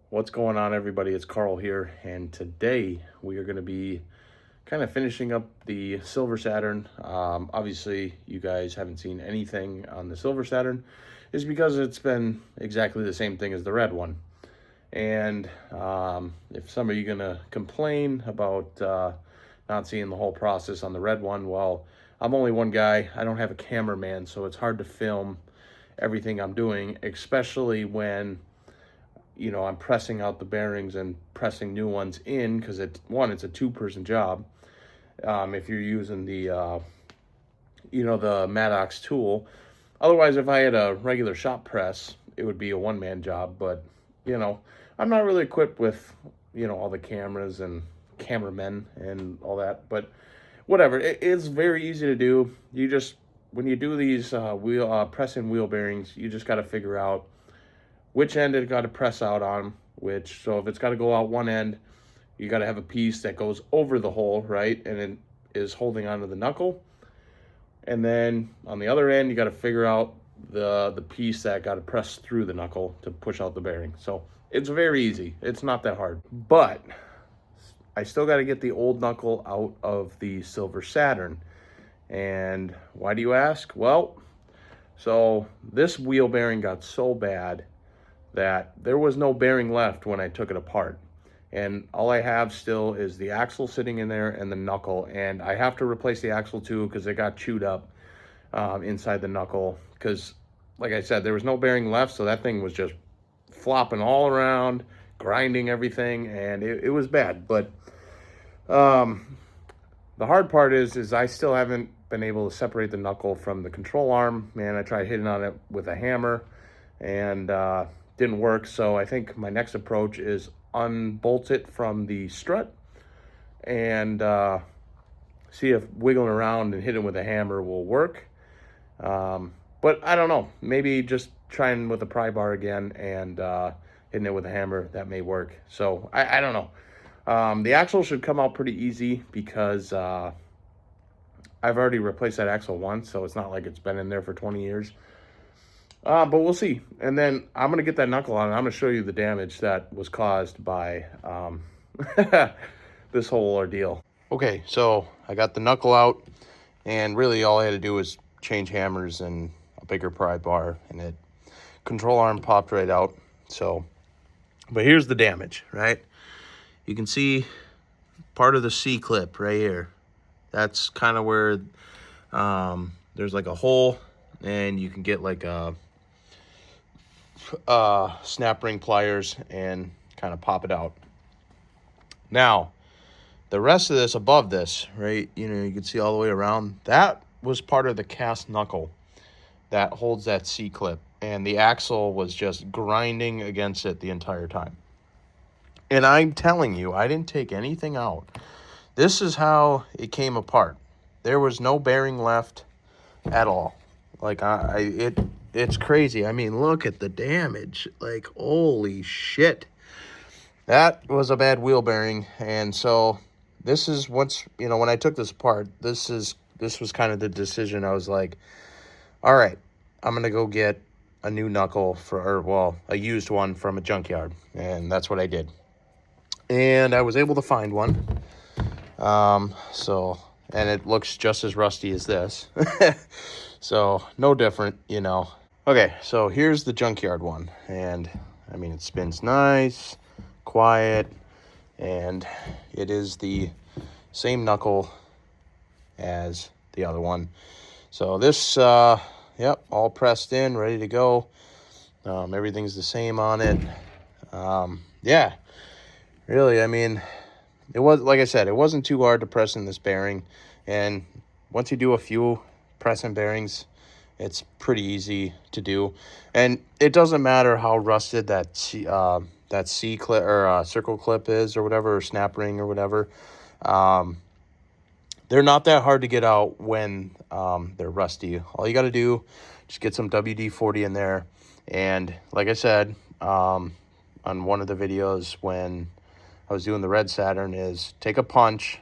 What's going on, everybody? It's Carl here, and today we are going to be kind of finishing up the Silver Saturn. Obviously, you guys haven't seen anything on the Silver Saturn, is because it's been exactly the same thing as the red one. And if some of you are going to complain about not seeing the whole process on the red one, well, I'm only one guy. I don't have a cameraman, so it's hard to film everything I'm doing, especially when I'm pressing out the bearings and pressing new ones in, because it's a two-person job. If you're using the the Maddox tool. Otherwise, if I had a regular shop press, it would be a one-man job. But I'm not really equipped with all the cameras and cameramen and all that. But whatever, it's very easy to do. You just, when you do these press-in wheel bearings, you just got to figure out which end it got to press out on, so if it's got to go out one end, you got to have a piece that goes over the hole, right? And it is holding onto the knuckle. And then on the other end, you got to figure out the piece that got to press through the knuckle to push out the bearing. So it's very easy. It's not that hard. But I still got to get the old knuckle out of the Silver Saturn. And why do you ask? Well, so this wheel bearing got so bad that there was no bearing left when I took it apart. And all I have still is the axle sitting in there and the knuckle. And I have to replace the axle too, because it got chewed up inside the knuckle. Because, like I said, there was no bearing left, so that thing was just flopping all around, grinding everything, and it was bad. But the hard part is I still haven't been able to separate the knuckle from the control arm. Man, I tried hitting on it with a hammer, and didn't work. So I think my next approach is unbolt it from the strut and see if wiggling around and hitting with a hammer will work. But I don't know, maybe just trying with a pry bar again and hitting it with a hammer, that may work. So I don't know. The axle should come out pretty easy, because I've already replaced that axle once, so it's not like it's been in there for 20 years. But we'll see. And then I'm going to get that knuckle on, and I'm going to show you the damage that was caused by this whole ordeal. Okay, so I got the knuckle out, and really all I had to do was change hammers and a bigger pry bar, and it control arm popped right out. So, but here's the damage, right? You can see part of the C-clip right here. That's kind of where there's like a hole, and you can get like a snap ring pliers and kind of pop it out. Now, the rest of this above this, right, you can see all the way around, that was part of the cast knuckle that holds that C-clip, and the axle was just grinding against it the entire time. And I'm telling you, I didn't take anything out. This is how it came apart. There was no bearing left at all. Like, it's crazy. I mean, look at the damage. Like, holy shit. That was a bad wheel bearing. And so this is when I took this apart, this was kind of the decision. I was like, all right, I'm going to go get a new knuckle a used one from a junkyard. And that's what I did. And I was able to find one. And it looks just as rusty as this. So no different, Okay, so here's the junkyard one. And I mean, it spins nice, quiet, and it is the same knuckle as the other one. So this, yep, all pressed in, ready to go. Everything's the same on it. Yeah, really, I mean, it was, like I said, it wasn't too hard to press in this bearing. And once you do a few press-in bearings, it's pretty easy to do. And it doesn't matter how rusted that C clip or circle clip is, or whatever, or snap ring or whatever. They're not that hard to get out when they're rusty. All you got to do, just get some WD-40 in there. And like I said on one of the videos when I was doing the red Saturn, is take a punch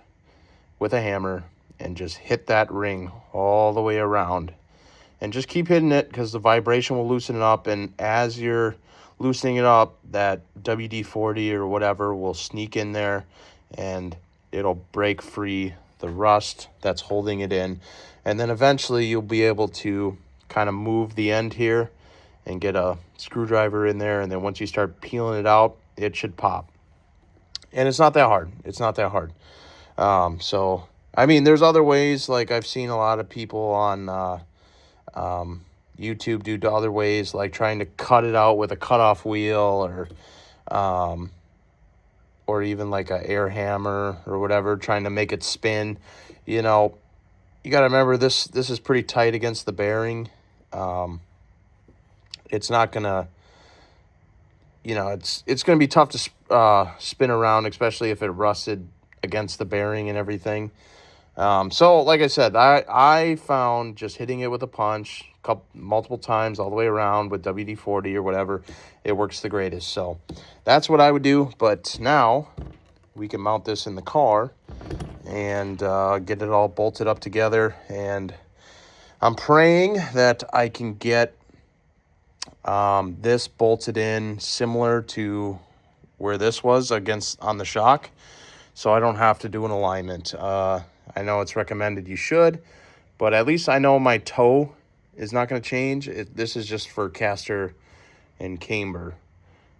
with a hammer and just hit that ring all the way around. And just keep hitting it, because the vibration will loosen it up. And as you're loosening it up, that WD-40 or whatever will sneak in there and it'll break free the rust that's holding it in. And then eventually you'll be able to kind of move the end here and get a screwdriver in there. And then once you start peeling it out, it should pop. And it's not that hard. It's not that hard. So, I mean, there's other ways. Like I've seen a lot of people on YouTube do other ways, like trying to cut it out with a cutoff wheel or even like a air hammer or whatever, trying to make it spin. You know, you got to remember this is pretty tight against the bearing. It's not gonna, it's gonna be tough to spin around, especially if it rusted against the bearing and everything. So like I said, I found just hitting it with a punch multiple times all the way around with WD-40 or whatever, it works the greatest. So that's what I would do. But now we can mount this in the car and get it all bolted up together. And I'm praying that I can get this bolted in similar to where this was on the shock, so I don't have to do an alignment. I know it's recommended you should, but at least I know my toe is not going to change. This is just for caster and camber.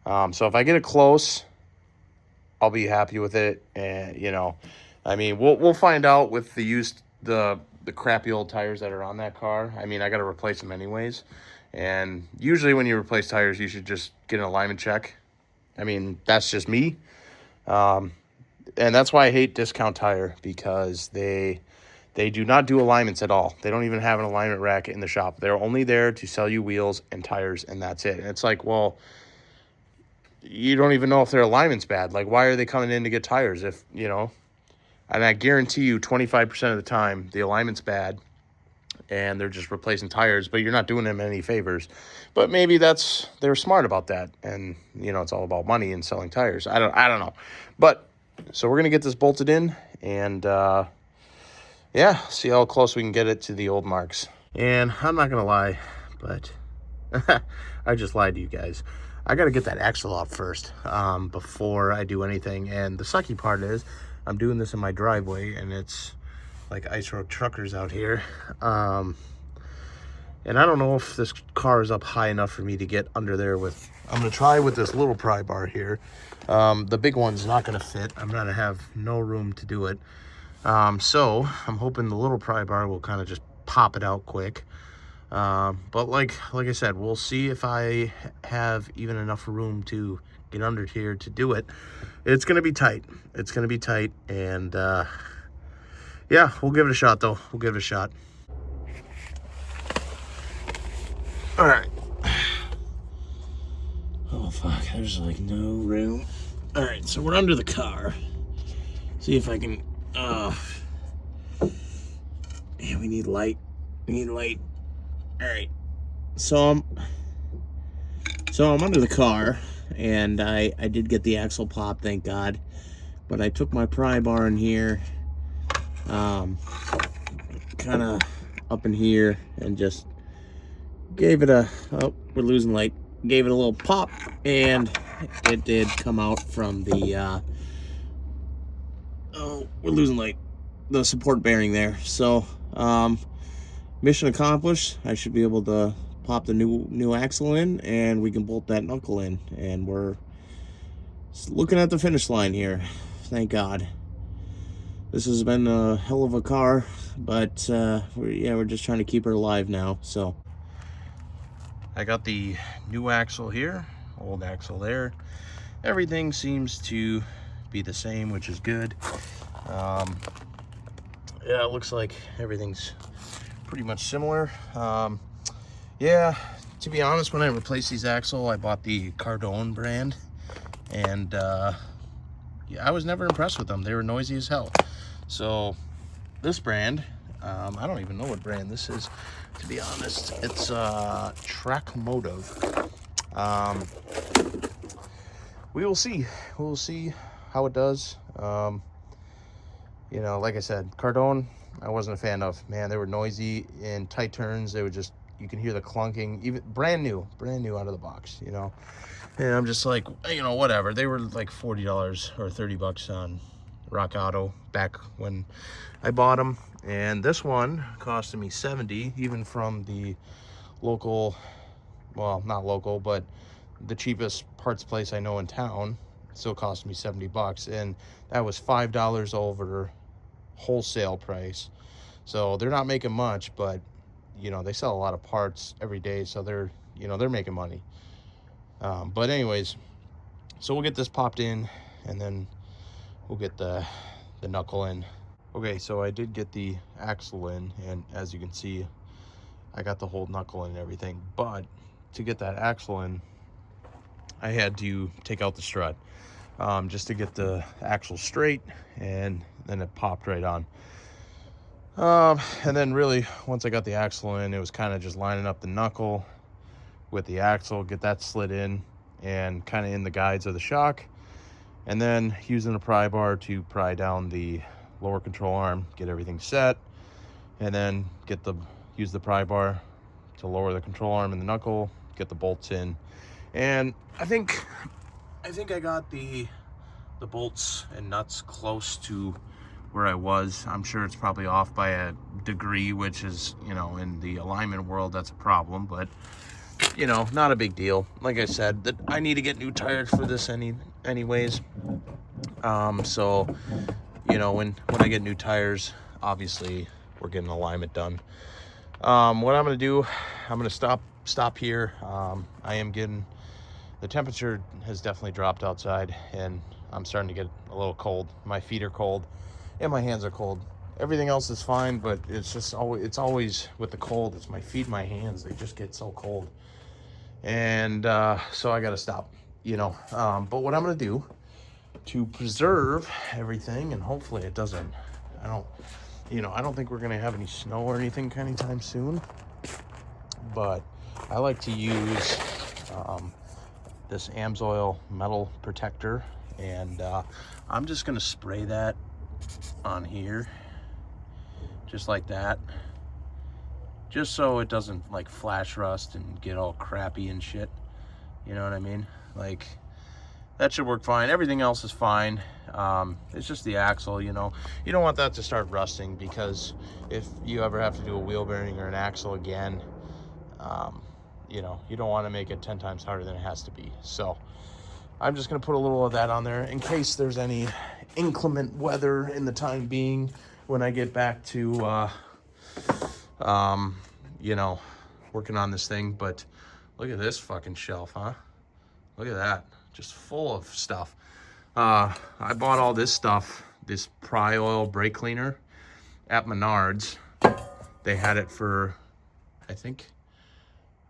So if I get it close, I'll be happy with it. And I mean, we'll find out with the crappy old tires that are on that car. I mean, I got to replace them anyways. And usually when you replace tires, you should just get an alignment check. I mean, that's just me. And that's why I hate Discount Tire, because they do not do alignments at all. They don't even have an alignment rack in the shop. They're only there to sell you wheels and tires, and that's it. And it's like, well, you don't even know if their alignment's bad. Like, why are they coming in to get tires if, and I guarantee you 25% of the time the alignment's bad and they're just replacing tires, but you're not doing them any favors. But maybe they're smart about that, and it's all about money and selling tires. I don't know. But so we're gonna get this bolted in and see how close we can get it to the old marks. And I'm not gonna lie, but I just lied to you guys. I gotta get that axle off first before I do anything. And the sucky part is I'm doing this in my driveway, and it's like ice road truckers out here. And I don't know if this car is up high enough for me to get under there with. I'm gonna try with this little pry bar here. The big one's not gonna fit. I'm gonna have no room to do it. So I'm hoping the little pry bar will kind of just pop it out quick. But like I said, we'll see if I have even enough room to get under here to do it. It's gonna be tight. It's gonna be tight, and yeah, we'll give it a shot though. We'll give it a shot. All right. Oh fuck, there's like no room. All right, so we're under the car. See if I can. Man, we need light. All right. So I'm under the car, and I did get the axle pop, thank God. But I took my pry bar in here, kind of up in here, and just gave it a. Oh, we're losing light. Gave it a little pop, and it did come out from the. Oh, we're losing light. The support bearing there. So, mission accomplished. I should be able to pop the new axle in, and we can bolt that knuckle in, and we're looking at the finish line here. Thank God. This has been a hell of a car, but we're just trying to keep her alive now. So I got the new axle here, old axle there. Everything seems to be the same, which is good. Yeah, it looks like everything's pretty much similar. Yeah, to be honest, when I replaced these axle, I bought the Cardone brand, and yeah, I was never impressed with them. They were noisy as hell. So this brand, I don't even know what brand this is, to be honest. It's Trackmotive. We will see. We'll see how it does. Like I said, Cardone, I wasn't a fan of. Man, they were noisy in tight turns. They would just, you can hear the clunking, even brand new out of the box, And I'm just like, you know, whatever. They were like $40 or $30 on Rock Auto back when I bought them. And this one costed me 70, even from the local, well, not local, but the cheapest parts place I know in town. Still cost me 70 bucks, and that was $5 over wholesale price. So they're not making much, but you know, they sell a lot of parts every day, so they're, you know, they're making money. But anyways, so we'll get this popped in, and then we'll get the knuckle in. Okay, so I did get the axle in, and as you can see, I got the whole knuckle in and everything. But to get that axle in, I had to take out the strut, just to get the axle straight, and then it popped right on. And then really, once I got the axle in, it was kind of just lining up the knuckle with the axle, get that slid in, and kind of in the guides of the shock, and then using a pry bar to pry down the lower control arm, get everything set, and then use the pry bar to lower the control arm and the knuckle, get the bolts in. And I think I got the bolts and nuts close to where I was. I'm sure it's probably off by a degree, which is, you know, in the alignment world, that's a problem, but you know, not a big deal. Like I said, that I need to get new tires for this anyways. So, you know, when I get new tires, obviously we're getting alignment done. What I'm gonna do, I'm gonna stop here. I am getting, the temperature has definitely dropped outside, and I'm starting to get a little cold. My feet are cold and my hands are cold. Everything else is fine, but it's always with the cold, it's my feet, my hands, they just get so cold. And so I gotta stop, you know. But what I'm gonna do to preserve everything, and hopefully it doesn't, I don't think we're gonna have any snow or anything anytime soon, but I like to use this Amsoil metal protector, and I'm just gonna spray that on here, just like that, just so it doesn't like flash rust and get all crappy and shit. You know what I mean? Like, that should work fine. Everything else is fine. It's just the axle, you know. You don't want that to start rusting, because if you ever have to do a wheel bearing or an axle again, you know, you don't want to make it 10 times harder than it has to be. So I'm just going to put a little of that on there in case there's any inclement weather in the time being when I get back to, you know, working on this thing. But look at this fucking shelf, huh? Look at that. Just full of stuff. I bought all this stuff, this Pry Oil brake cleaner at Menards. They had it for, I think,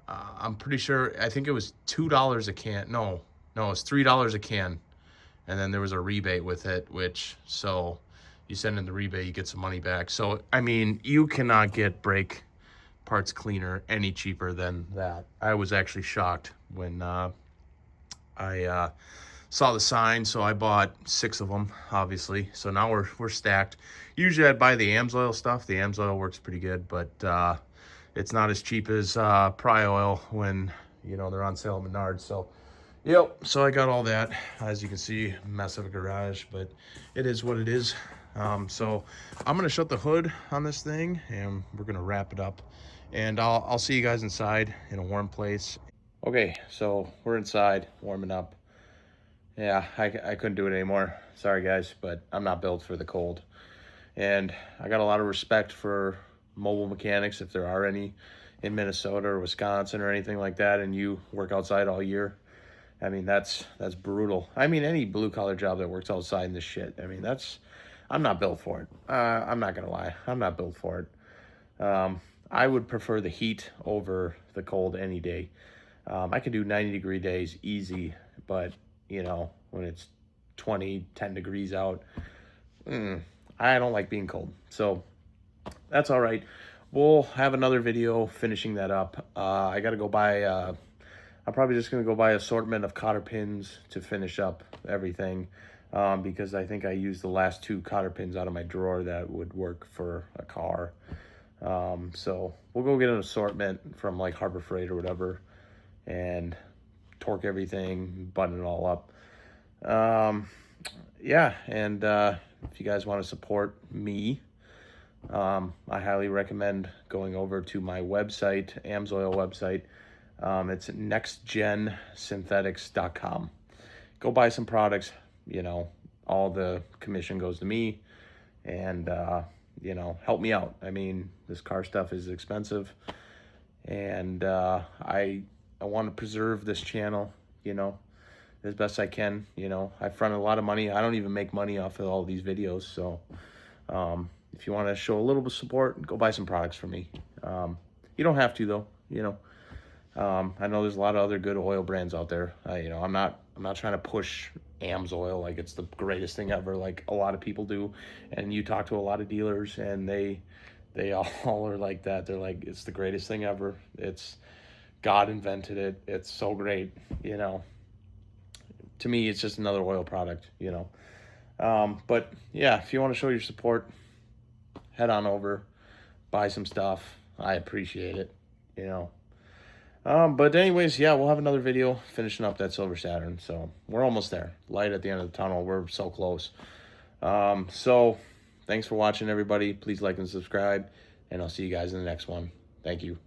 I'm pretty sure, I think it was $2 a can. No, it was $3 a can. And then there was a rebate with it, which, so you send in the rebate, you get some money back. So, I mean, you cannot get brake parts cleaner any cheaper than that. I was actually shocked when I saw the sign, so I bought 6 of them, obviously. So now we're stacked. Usually I'd buy the Amsoil stuff. The Amsoil works pretty good, but it's not as cheap as Pry Oil when, you know, they're on sale at Menards. So, yep, so I got all that. As you can see, mess of a garage, but it is what it is. So I'm gonna shut the hood on this thing, and we're gonna wrap it up. And I'll see you guys inside in a warm place. Okay, so we're inside, warming up. Yeah, I couldn't do it anymore. Sorry, guys, but I'm not built for the cold. And I got a lot of respect for mobile mechanics, if there are any in Minnesota or Wisconsin or anything like that, and you work outside all year. I mean, that's brutal. I mean, any blue-collar job that works outside in this shit, I mean, I'm not built for it. I'm not going to lie. I'm not built for it. I would prefer the heat over the cold any day. I could do 90-degree days easy, but, you know, when it's 10 degrees out, I don't like being cold. So that's all right. We'll have another video finishing that up. I got to go buy, I'm probably just going to go buy assortment of cotter pins to finish up everything, because I think I used the last 2 cotter pins out of my drawer that would work for a car. So we'll go get an assortment from like Harbor Freight or whatever, and torque everything, button it all up. Yeah, and if you guys want to support me, I highly recommend going over to my website, Amsoil website. It's nextgensynthetics.com. Go buy some products. You know, all the commission goes to me, and you know, help me out. I mean, this car stuff is expensive, and I want to preserve this channel, you know, as best I can. You know, I fronted a lot of money. I don't even make money off of all these videos, so if you want to show a little bit of support, go buy some products from me. You don't have to, though, you know. I know there's a lot of other good oil brands out there. You know, I'm not trying to push Amsoil like it's the greatest thing ever, like a lot of people do. And you talk to a lot of dealers, and they all are like that. They're like, it's the greatest thing ever. It's God invented it. It's so great, you know. To me, it's just another oil product, you know. But yeah, if you want to show your support, head on over, buy some stuff. I appreciate it, you know. But anyways, yeah, we'll have another video finishing up that Silver Saturn. So we're almost there. Light at the end of the tunnel. We're so close. So thanks for watching, everybody. Please like and subscribe, and I'll see you guys in the next one. Thank you.